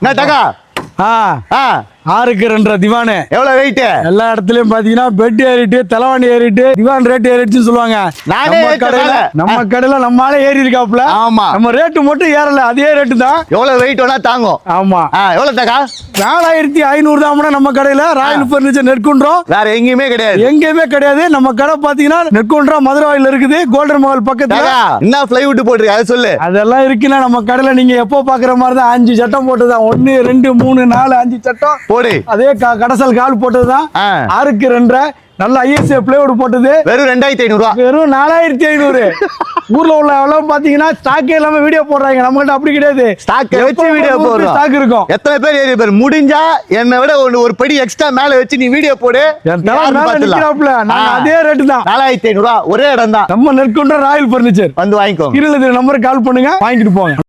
என்னக்கா ஆறுக்கு 2.5 திவானு எவ்வளவு வெயிட் எல்லா இடத்துலயும் பாத்தீங்கன்னா பெட் ஏறிட்டு தலைவாணி ஏறிட்டு திவான் ரேட் ஏறிடுச்சுன்னு சொல்லுவாங்க. நானே நம்ம கடையில நம்மளால ஏறி இருக்காப்ல. ஆமா நம்ம ரேட்டு மட்டும் ஏறல, அதே ரேட்டு தான். எவ்வளவு வெயிட் வேணா தாங்கும். ஆமா எவ்வளவு தாக்கா? 4500 தான் நம்ம கடையில. ராயல் பர்னிச்சர் நெற்குன்றம் வேற எங்கேயுமே கிடையாது, எங்கேயுமே கிடையாது. நம்ம கடை பாத்தீங்கன்னா நெற்குன்றம் மதுரவாயில இருக்குது, கோல்டன் மஹால் பக்கத்துல. என்ன பிளைவுட் போட்டுருக்கு அதை சொல்லு. அதெல்லாம் இருக்குன்னா நம்ம கடையில நீங்க எப்போ பாக்குற மாதிரி தான் 5 சட்டம் போட்டுதான். 1 2 3 4 5 சட்டம் போடு. அதே கடைசல் கால் போட்டதுதான். 6க்கு 2 நல்ல ஐஎஸ்ஏ பிளேவுட் போட்டது. வெறும் 2500 வெறும் 4500. ஊர்ல உள்ள எவ்வளவு பாத்தீங்கன்னா ஸ்டாக்கே இல்லாம வீடியோ போடுறாங்க. நம்ம கிட்ட அப்படி கிடையாது, ஸ்டாக் வச்சு வீடியோ போடுறோம். ஸ்டாக் இருக்கும். எத்தனை பேர் ஏறி பேர் முடிஞ்சா என்னை விட ஒரு படி எக்ஸ்ட்ரா மேல வச்சு நீ வீடியோ போடு. நான் அதே ரேட்டு தான், 4500 ஒரே இடம் தான். நம்ம நெற்குன்றம் ராயல் பர்னிச்சர் வந்து வாங்கிக்கோ. நம்பருக்கு கால் பண்ணுங்க, வாங்கிட்டு போங்க.